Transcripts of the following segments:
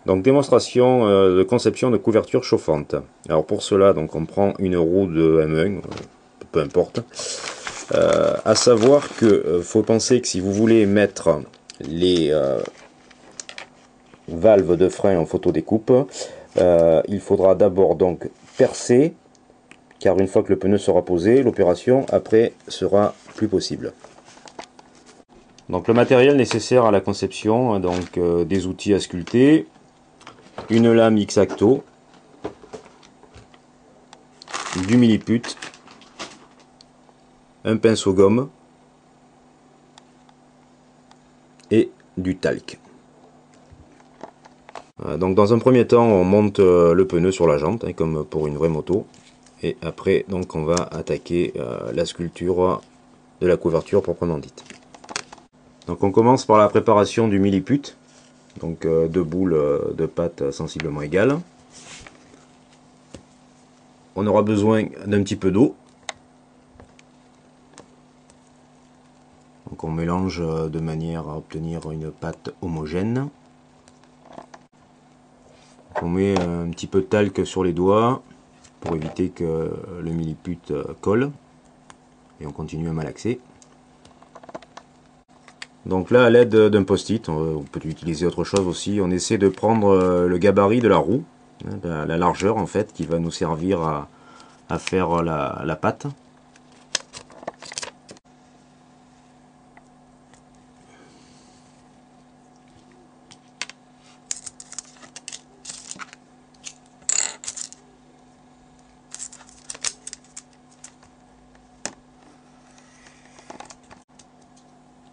Donc démonstration de conception de couverture chauffante. Alors pour cela, donc on prend une roue de M1, peu importe. À savoir que faut penser que si vous voulez mettre les valves de frein en photodécoupe, il faudra d'abord donc percer, car une fois que le pneu sera posé, l'opération après sera plus possible. Donc le matériel nécessaire à la conception, donc des outils à sculpter, une lame X-Acto, du milliput, un pinceau gomme et du talc. Donc dans un premier temps, on monte le pneu sur la jante, hein, comme pour une vraie moto, et après donc on va attaquer la sculpture de la couverture proprement dite. Donc on commence par la préparation du milliput, donc deux boules de pâte sensiblement égales. On aura besoin d'un petit peu d'eau. Donc on mélange de manière à obtenir une pâte homogène. On met un petit peu de talc sur les doigts pour éviter que le milliput colle. Et on continue à malaxer. Donc là, à l'aide d'un post-it, on peut utiliser autre chose aussi, on essaie de prendre le gabarit de la roue, la largeur en fait, qui va nous servir à faire la pâte.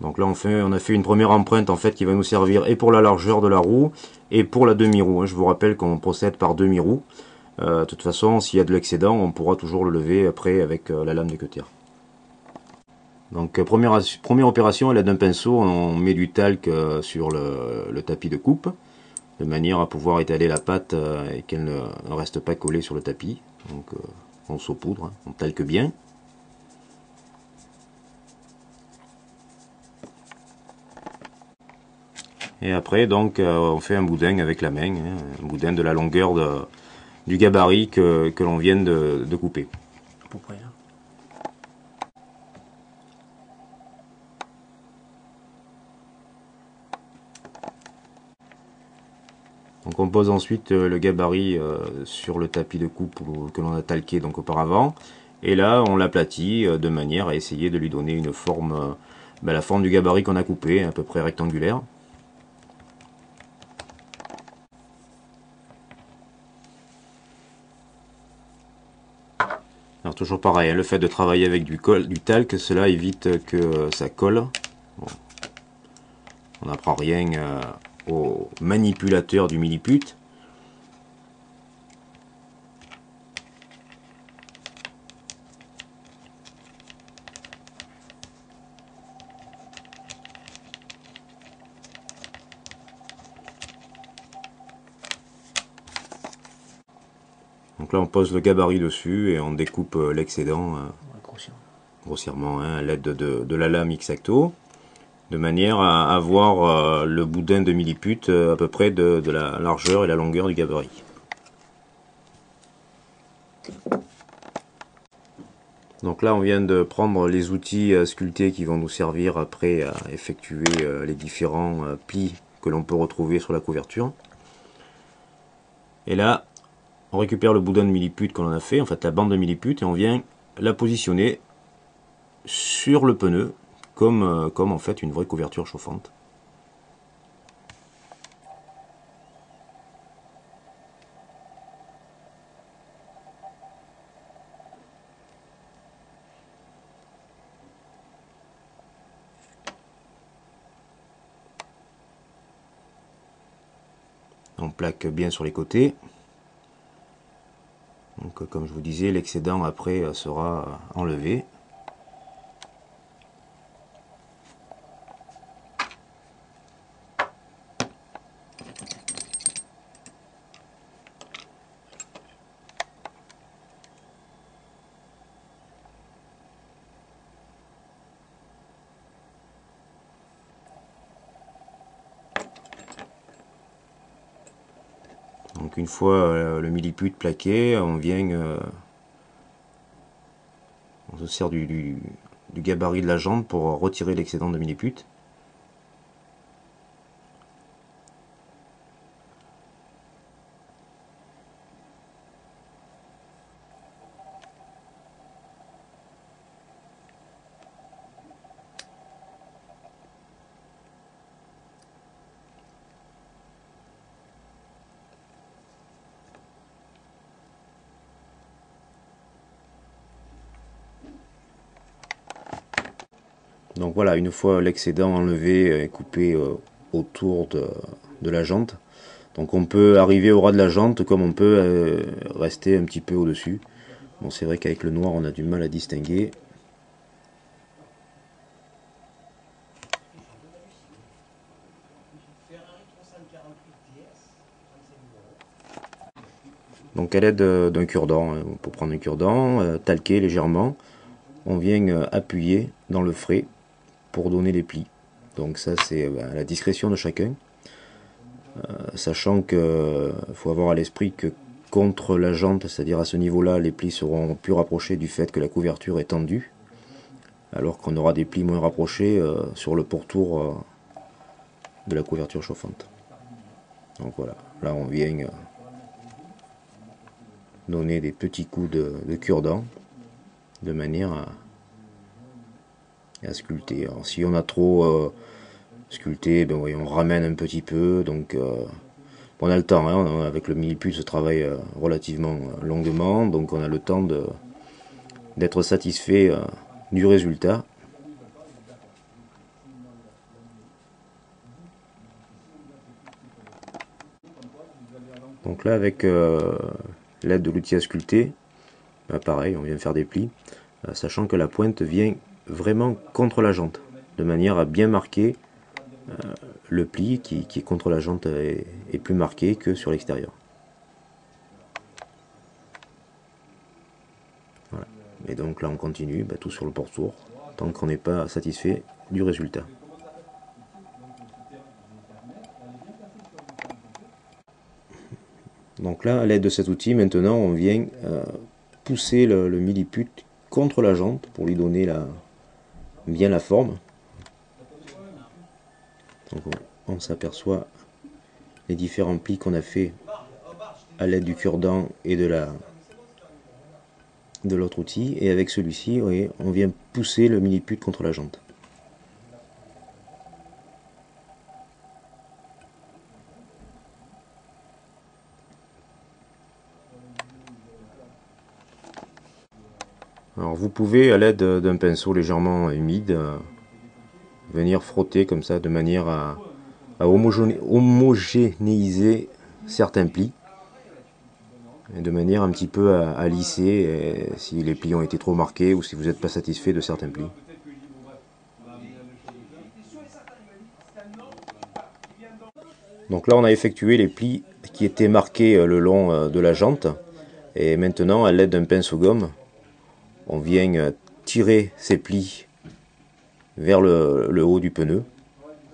Donc là on a fait une première empreinte en fait qui va nous servir et pour la largeur de la roue et pour la demi-roue. Je vous rappelle qu'on procède par demi-roue. De toute façon, s'il y a de l'excédent, on pourra toujours le lever après avec la lame de cutter. Donc première opération, à l'aide d'un pinceau, on met du talc sur le tapis de coupe, de manière à pouvoir étaler la pâte et qu'elle ne reste pas collée sur le tapis. Donc on saupoudre, hein, on talque bien. Et après, donc, on fait un boudin avec la main, hein, un boudin de la longueur du gabarit que l'on vient de couper. Donc on pose ensuite le gabarit sur le tapis de coupe que l'on a talqué donc auparavant. Et là, on l'aplatit de manière à essayer de lui donner une forme, la forme du gabarit qu'on a coupé, à peu près rectangulaire. Alors toujours pareil, hein, le fait de travailler avec du talc, cela évite que ça colle. Bon, on n'apprend rien au manipulateur du milliput. Donc là on pose le gabarit dessus et on découpe l'excédent grossièrement hein, à l'aide de la lame X-Acto, de manière à avoir le boudin de milliput à peu près de la largeur et la longueur du gabarit. Donc là on vient de prendre les outils sculptés qui vont nous servir après à effectuer les différents plis que l'on peut retrouver sur la couverture. Et là on récupère le boudin de milliput que l'on a fait, en fait la bande de milliput, et on vient la positionner sur le pneu comme en fait une vraie couverture chauffante. On plaque bien sur les côtés. Donc comme je vous disais, l'excédent après sera enlevé. Donc une fois le milliput plaqué, on vient, on se sert du gabarit de la jante pour retirer l'excédent de milliput. Donc voilà, une fois l'excédent enlevé et coupé autour de la jante, donc on peut arriver au ras de la jante comme on peut rester un petit peu au-dessus. Bon, c'est vrai qu'avec le noir on a du mal à distinguer. Donc à l'aide d'un cure-dent, pour prendre un cure-dent, talquer légèrement, on vient appuyer dans le frais pour donner les plis. Donc ça c'est à la discrétion de chacun, sachant qu'il faut avoir à l'esprit que contre la jante, c'est-à-dire à ce niveau-là, les plis seront plus rapprochés du fait que la couverture est tendue, alors qu'on aura des plis moins rapprochés sur le pourtour de la couverture chauffante. Donc voilà, là on vient donner des petits coups de cure-dent de manière à sculpter. Alors si on a trop sculpté, ben oui, on ramène un petit peu, donc on a le temps, hein, avec le milliput se travaille relativement longuement, donc on a le temps d'être satisfait du résultat. Donc là avec l'aide de l'outil à sculpter, bah pareil, on vient faire des plis, sachant que la pointe vient vraiment contre la jante, de manière à bien marquer le pli qui est contre la jante est plus marqué que sur l'extérieur. Voilà. Et donc là on continue, bah, tout sur le pourtour, tant qu'on n'est pas satisfait du résultat. Donc là, à l'aide de cet outil, maintenant on vient pousser le milliput contre la jante pour lui donner bien la forme. Donc on s'aperçoit les différents plis qu'on a fait à l'aide du cure-dent et de l'autre outil, et avec celui-ci, on vient pousser le milliput contre la jante. Alors vous pouvez, à l'aide d'un pinceau légèrement humide, venir frotter comme ça de manière à homogénéiser certains plis, et de manière un petit peu à lisser si les plis ont été trop marqués ou si vous n'êtes pas satisfait de certains plis. Donc là on a effectué les plis qui étaient marqués le long de la jante, et maintenant à l'aide d'un pinceau gomme on vient tirer ces plis vers le haut du pneu,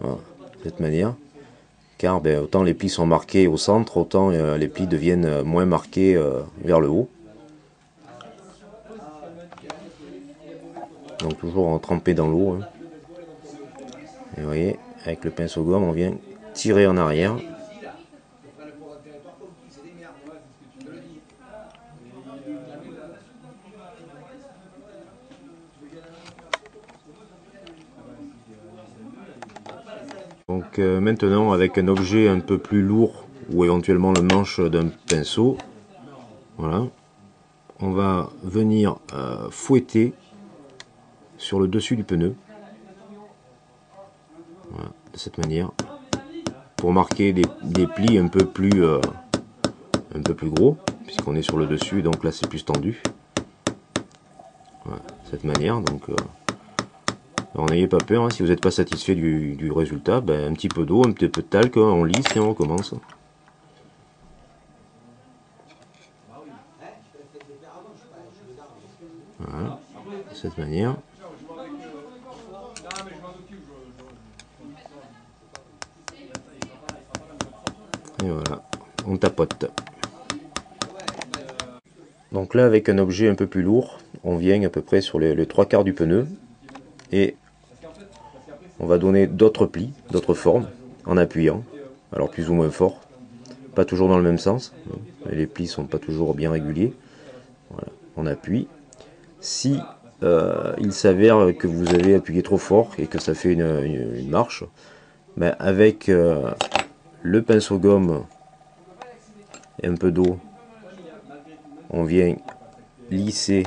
voilà, de cette manière, car autant les plis sont marqués au centre, autant les plis deviennent moins marqués vers le haut. Donc toujours trempé dans l'eau, hein. Et vous voyez, avec le pinceau gomme on vient tirer en arrière. Donc maintenant avec un objet un peu plus lourd ou éventuellement le manche d'un pinceau, voilà, on va venir fouetter sur le dessus du pneu, voilà, de cette manière, pour marquer des plis un peu plus gros, puisqu'on est sur le dessus, donc là c'est plus tendu, voilà, de cette manière. Donc alors n'ayez pas peur, hein, si vous n'êtes pas satisfait du résultat, un petit peu d'eau, un petit peu de talc, hein, on lisse et on recommence. Voilà, de cette manière. Et voilà. on tapote. Donc là, avec un objet un peu plus lourd, on vient à peu près sur les 3/4 du pneu et on va donner d'autres plis, d'autres formes en appuyant, alors plus ou moins fort, pas toujours dans le même sens, les plis sont pas toujours bien réguliers. Voilà, on appuie. Si il s'avère que vous avez appuyé trop fort et que ça fait une marche, ben avec le pinceau gomme et un peu d'eau, on vient lisser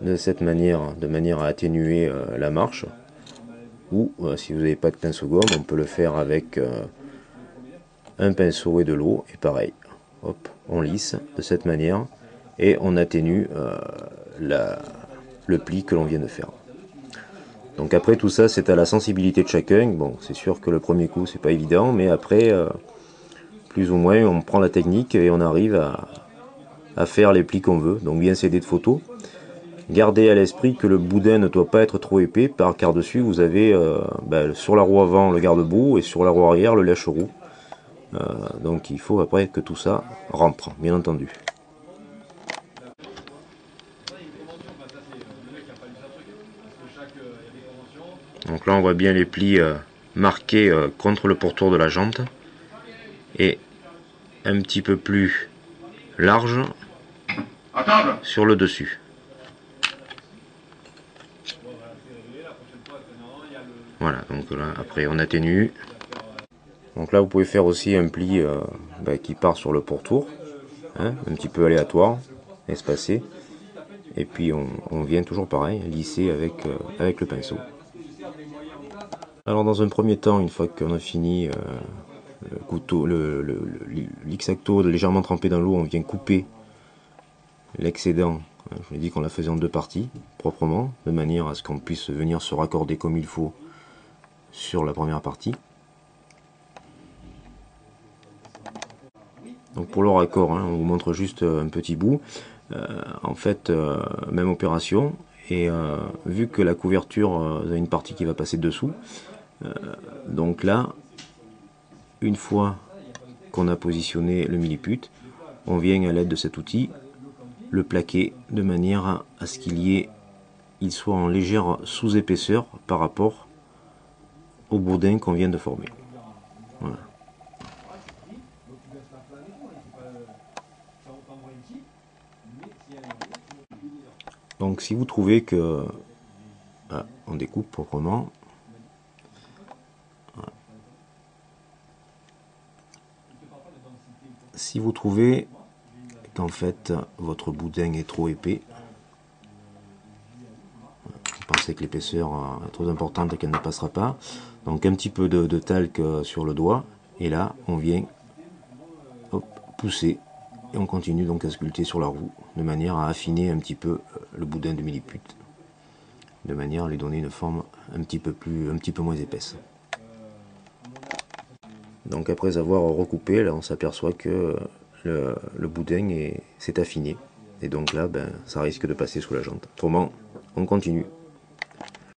de cette manière, de manière à atténuer la marche. Ou si vous n'avez pas de pinceau gomme, on peut le faire avec un pinceau et de l'eau, et pareil, hop, on lisse de cette manière et on atténue le pli que l'on vient de faire. Donc après tout ça, c'est à la sensibilité de chacun. Bon, c'est sûr que le premier coup c'est pas évident, mais après plus ou moins on prend la technique et on arrive à faire les plis qu'on veut. Donc bien s'aider de photos. Gardez à l'esprit que le boudin ne doit pas être trop épais, car dessus vous avez sur la roue avant le garde-boue et sur la roue arrière le lèche-roue. Donc il faut après que tout ça rentre, bien entendu. Donc là on voit bien les plis marqués contre le pourtour de la jante et un petit peu plus large sur le dessus. Voilà, donc là après on atténue. Donc là vous pouvez faire aussi un pli qui part sur le pourtour, hein, un petit peu aléatoire, espacé. Et puis on vient toujours pareil, lisser avec le pinceau. Alors dans un premier temps, une fois qu'on a fini le couteau, l'X-Acto légèrement trempé dans l'eau, on vient couper l'excédent. Je vous ai dit qu'on la faisait en deux parties, proprement, de manière à ce qu'on puisse venir se raccorder comme il faut sur la première partie. Donc pour le raccord, hein, on vous montre juste un petit bout. En fait, même opération. Et vu que la couverture, vous avez une partie qui va passer dessous, donc là, une fois qu'on a positionné le milliput, on vient à l'aide de cet outil le plaquer de manière à ce il soit en légère sous-épaisseur par rapport au boudin qu'on vient de former. Voilà. Donc si vous trouvez que on découpe proprement, voilà. Si vous trouvez qu'en fait votre boudin est trop épais, vous pensez que l'épaisseur est trop importante et qu'elle ne passera pas, donc un petit peu de talc sur le doigt, et là on vient pousser et on continue donc à sculpter sur la roue de manière à affiner un petit peu le boudin de milliput, de manière à lui donner une forme un petit peu moins épaisse. Donc après avoir recoupé, là on s'aperçoit que le boudin s'est affiné, et donc là ça risque de passer sous la jante. Autrement, on continue.